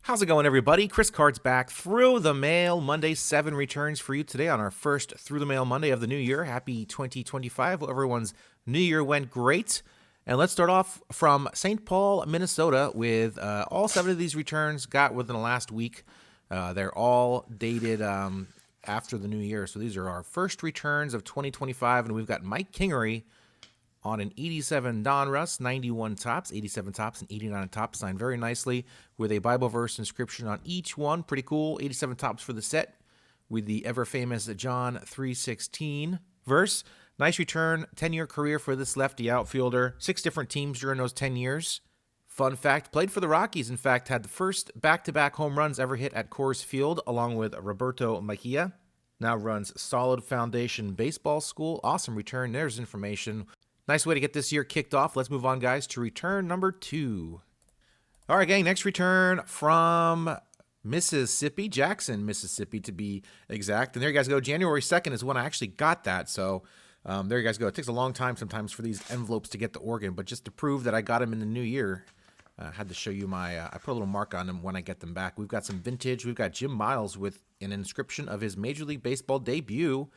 How's it going, everybody? Chris Card's back. Through the Mail Monday, 7 returns for you today on our first Through the Mail Monday of the new year. Happy 2025. Hope everyone's new year went great. And let's start off from St. Paul, Minnesota, with all 7 of these returns got within the last week. They're all dated after the new year. So these are our first returns of 2025, and we've got Mike Kingery on an 87 Donruss, 91 tops, 87 tops, and 89 tops, signed very nicely with a Bible verse inscription on each one. Pretty cool. 87 tops for the set with the ever-famous John 3:16 verse. Nice return, 10-year career for this lefty outfielder. 6 different teams during those 10 years. Fun fact, played for the Rockies, in fact, had the first back-to-back home runs ever hit at Coors Field, along with Roberto Mejia. Now runs Solid Foundation Baseball School. Awesome return. There's information. Nice way to get this year kicked off. Let's move on, guys, to return number 2. All right, gang, next return from Mississippi, Jackson, Mississippi, to be exact. And there you guys go. January 2nd is when I actually got that. So there you guys go. It takes a long time sometimes for these envelopes to get to Oregon, but just to prove that I got them in the new year, I had to show you I put a little mark on them when I get them back. We've got some vintage. We've got Jim Miles with an inscription of his Major League Baseball debut.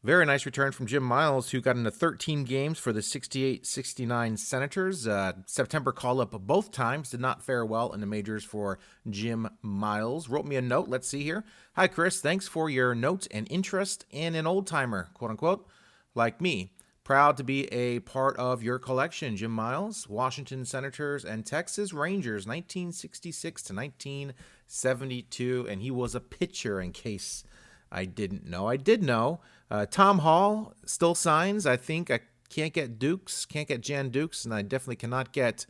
Very nice return from Jim Miles, who got into 13 games for the 68-69 Senators. September call-up both times. Did not fare well in the majors for Jim Miles. Wrote me a note. Let's see here. Hi, Chris. Thanks for your note and interest in an old-timer, quote-unquote, like me. Proud to be a part of your collection, Jim Miles. Washington Senators and Texas Rangers, 1966 to 1972. And he was a pitcher, in case I didn't know. I did know. Tom Hall still signs. I think I can't get Dukes, can't get Jan Dukes, and I definitely cannot get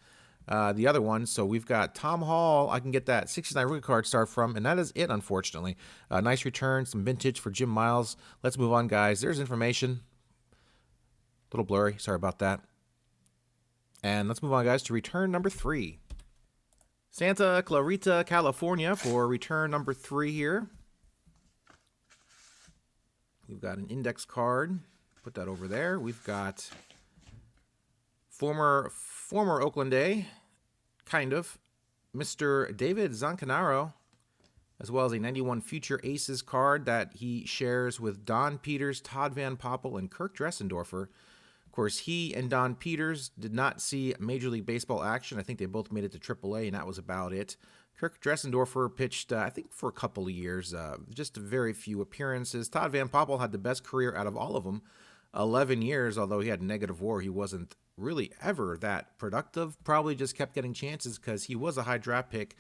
the other one. So we've got Tom Hall. I can get that 69 rookie card start from, and that is it, unfortunately. Nice return, some vintage for Jim Miles. Let's move on, guys. There's information. A little blurry. Sorry about that. And let's move on, guys, to return number 3. Santa Clarita, California for return number 3 here. We've got an index card. Put that over there. We've got former Oakland A, kind of, Mr. David Zancanaro, as well as a 91 Future Aces card that he shares with Don Peters, Todd Van Poppel, and Kirk Dressendorfer. Of course, he and Don Peters did not see Major League Baseball action. I think they both made it to AAA, and that was about it. Kirk Dressendorfer pitched, I think, for a couple of years, just very few appearances. Todd Van Poppel had the best career out of all of them, 11 years, although he had negative WAR. He wasn't really ever that productive, probably just kept getting chances because he was a high draft pick.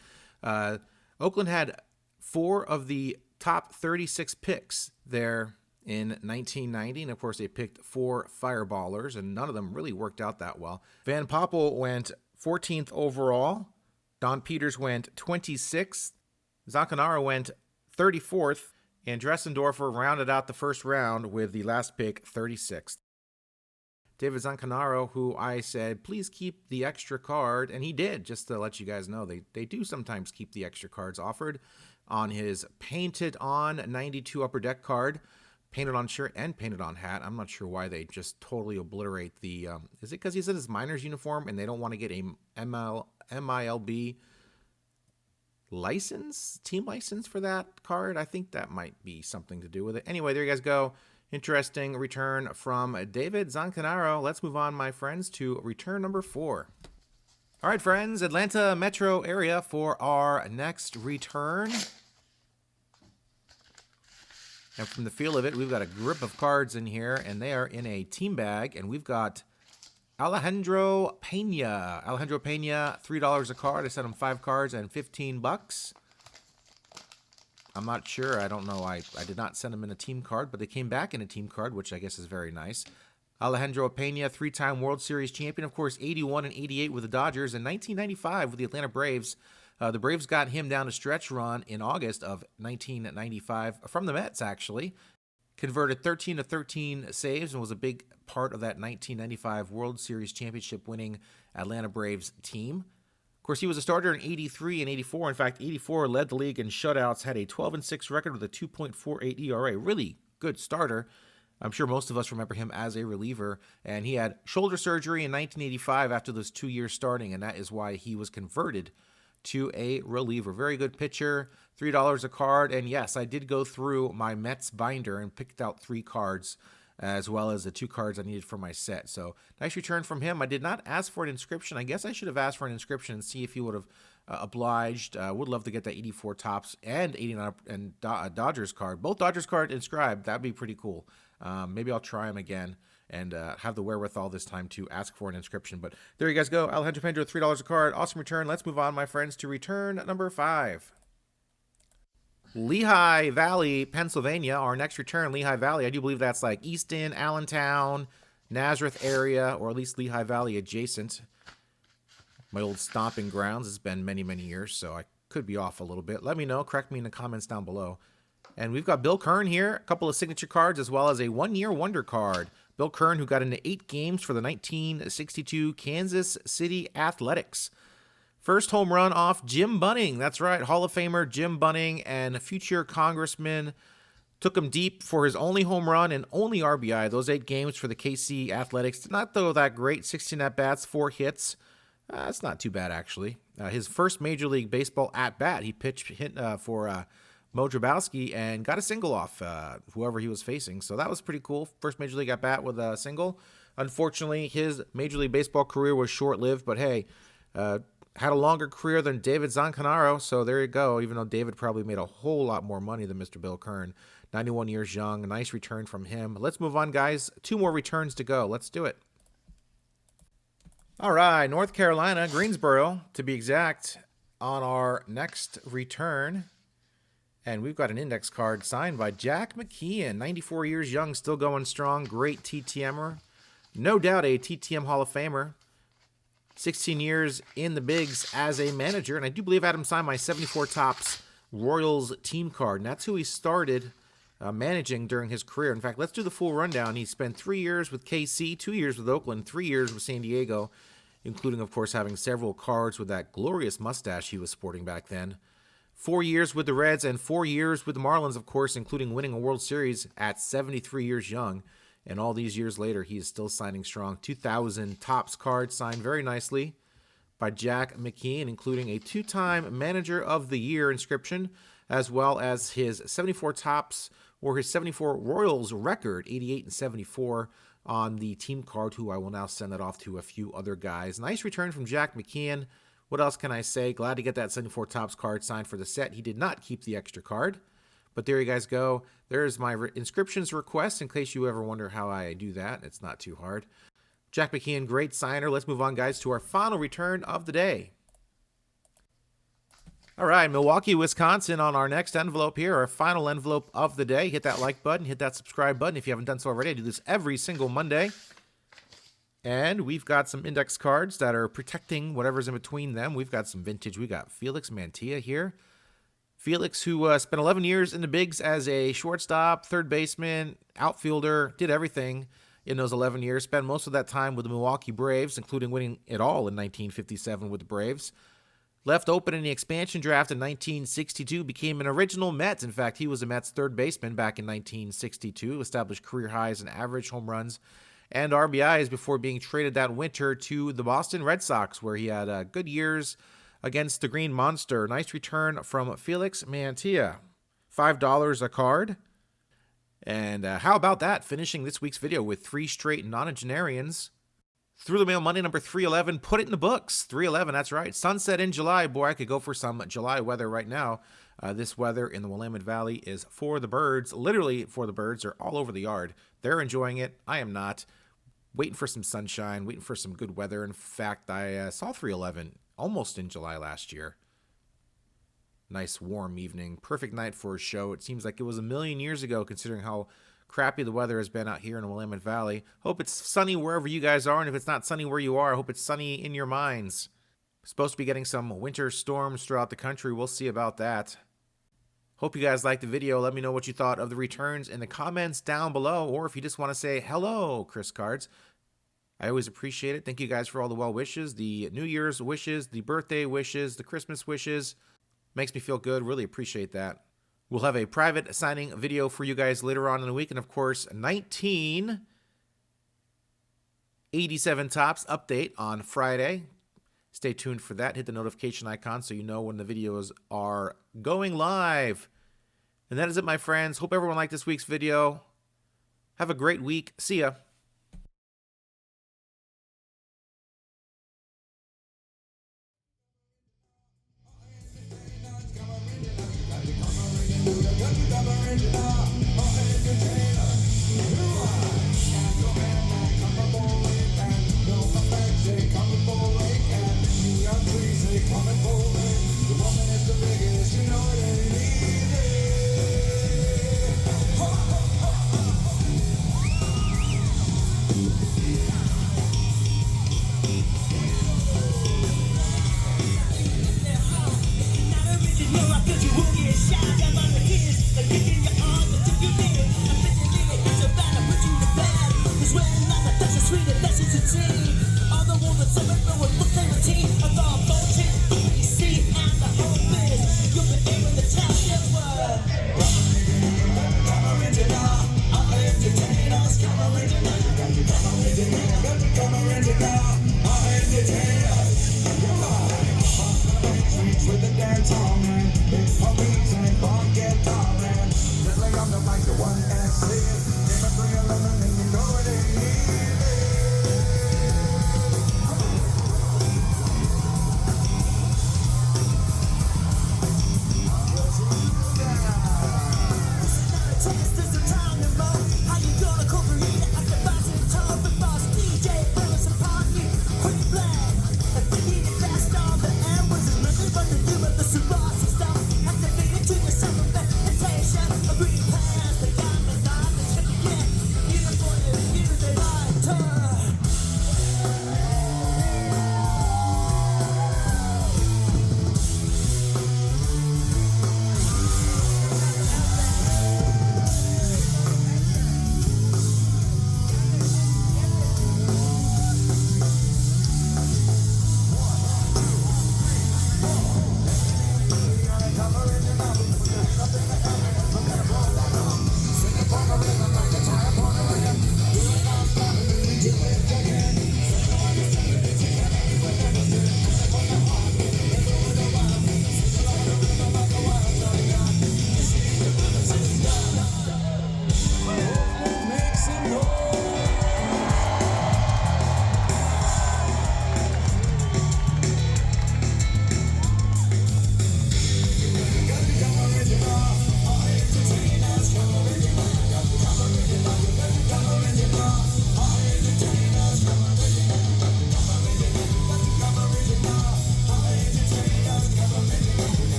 Oakland had 4 of the top 36 picks there in 1990, and of course they picked 4 fireballers, and none of them really worked out that well. Van Poppel went 14th overall. Don Peters went 26th. Zancanaro went 34th. And Dressendorfer rounded out the first round with the last pick, 36th. David Zancanaro, who I said, please keep the extra card. And he did, just to let you guys know. They do sometimes keep the extra cards offered on his painted on 92 Upper Deck card. Painted on shirt and painted on hat. I'm not sure why they just totally obliterate the... is it because he's in his miner's uniform and they don't want to get a MILB license, team license for that card? I think that might be something to do with it. Anyway, there you guys go. Interesting return from David Zancanaro. Let's move on, my friends, to return number 4. All right, friends, Atlanta metro area for our next return. And from the feel of it, we've got a grip of cards in here, and they are in a team bag. And we've got Alejandro Pena. Alejandro Pena, $3 a card. I sent him 5 cards and $15. I'm not sure. I don't know. I did not send him in a team card, but they came back in a team card, which I guess is very nice. Alejandro Pena, 3-time World Series champion. Of course, 81 and 88 with the Dodgers, and 1995 with the Atlanta Braves. The Braves got him down a stretch run in August of 1995 from the Mets, actually. Converted 13 to 13 saves and was a big part of that 1995 World Series championship winning Atlanta Braves team. Of course, he was a starter in 83 and 84. In fact, 84 led the league in shutouts, had a 12-6 record with a 2.48 ERA. Really good starter. I'm sure most of us remember him as a reliever, and he had shoulder surgery in 1985 after those 2 years starting, and that is why he was converted to a reliever. Very good pitcher, $3 a card. And yes, I did go through my Mets binder and picked out 3 cards, as well as the 2 cards I needed for my set. So nice return from him. I did not ask for an inscription. I guess I should have asked for an inscription and see if he would have obliged. Would love to get that 84 Topps and 89 and Dodgers card. Both Dodgers card inscribed. That'd be pretty cool. Maybe I'll try him again and have the wherewithal this time to ask for an inscription. But there you guys go. Alejandro Pendra, $3 a card. Awesome return. Let's move on, my friends, to return number 5. Lehigh Valley, Pennsylvania. Our next return, Lehigh Valley. I do believe that's like Easton, Allentown, Nazareth area, or at least Lehigh Valley adjacent. My old stomping grounds. It's been many, many years, so I could be off a little bit. Let me know. Correct me in the comments down below. And we've got Bill Kern here, a couple of signature cards, as well as a one-year wonder card. Bill Kern, who got into 8 games for the 1962 Kansas City Athletics. First home run off Jim Bunning. That's right, Hall of Famer Jim Bunning, and future congressman. Took him deep for his only home run and only RBI. Those 8 games for the KC Athletics did not throw that great. 16 at-bats, 4 hits. That's not too bad, actually. His first Major League Baseball at-bat, he hit for Mo Drabowski and got a single off whoever he was facing. So that was pretty cool. First Major League at-bat with a single. Unfortunately, his Major League Baseball career was short-lived, but hey, had a longer career than David Zancanaro, so there you go, even though David probably made a whole lot more money than Mr. Bill Kern. 91 years young, a nice return from him. Let's move on, guys. 2 more returns to go. Let's do it. All right, North Carolina, Greensboro, to be exact, on our next return. And we've got an index card signed by Jack McKeon, 94 years young, still going strong, great TTMer. No doubt a TTM Hall of Famer. 16 years in the bigs as a manager, and I do believe Adam signed my 74 Topps Royals team card, and that's who he started managing during his career. In fact, let's do the full rundown. He spent 3 years with KC, 2 years with Oakland, 3 years with San Diego, including, of course, having several cards with that glorious mustache he was sporting back then. 4 years with the Reds and 4 years with the Marlins, of course, including winning a World Series at 73 years young. And all these years later, he is still signing strong. 2000 Topps card signed very nicely by Jack McKeon, including a 2-time Manager of the Year inscription, as well as his 74 Topps or his 74 Royals record, 88 and 74 on the team card, who I will now send that off to a few other guys. Nice return from Jack McKeon. What else can I say? Glad to get that 74 Topps card signed for the set. He did not keep the extra card. But there you guys go. There's my inscriptions request in case you ever wonder how I do that. It's not too hard. Jack McKeon, great signer. Let's move on, guys, to our final return of the day. All right, Milwaukee, Wisconsin on our next envelope here, our final envelope of the day. Hit that like button, hit that subscribe button if you haven't done so already. I do this every single Monday. And we've got some index cards that are protecting whatever's in between them. We've got some vintage. We got Felix Mantilla here. Felix, who spent 11 years in the bigs as a shortstop, third baseman, outfielder, did everything in those 11 years. Spent most of that time with the Milwaukee Braves, including winning it all in 1957 with the Braves. Left open in the expansion draft in 1962, became an original Met. In fact, he was a Mets third baseman back in 1962, established career highs in average home runs and RBIs before being traded that winter to the Boston Red Sox, where he had good years against the Green Monster. Nice return from Felix Mantilla. $5 a card. And how about that? Finishing this week's video with 3 straight nonagenarians. Through the Mail Monday number 311. Put it in the books. 311, that's right. Sunset in July. Boy, I could go for some July weather right now. This weather in the Willamette Valley is for the birds. Literally for the birds. They're all over the yard. They're enjoying it. I am not. Waiting for some sunshine. Waiting for some good weather. In fact, I saw 311 almost in July last year. Nice warm evening. Perfect night for a show. It seems like it was a million years ago, considering how crappy the weather has been out here in the Willamette Valley. Hope it's sunny wherever you guys are, and if it's not sunny where you are, I hope it's sunny in your minds. Supposed to be getting some winter storms throughout the country. We'll see about that. Hope you guys liked the video. Let me know what you thought of the returns in the comments down below, or if you just want to say hello, Chris Cards. I always appreciate it. Thank you guys for all the well wishes, the New Year's wishes, the birthday wishes, the Christmas wishes. Makes me feel good. Really appreciate that. We'll have a private signing video for you guys later on in the week. And of course, 1987 Topps update on Friday. Stay tuned for that. Hit the notification icon so you know when the videos are going live. And that is it, my friends. Hope everyone liked this week's video. Have a great week. See ya.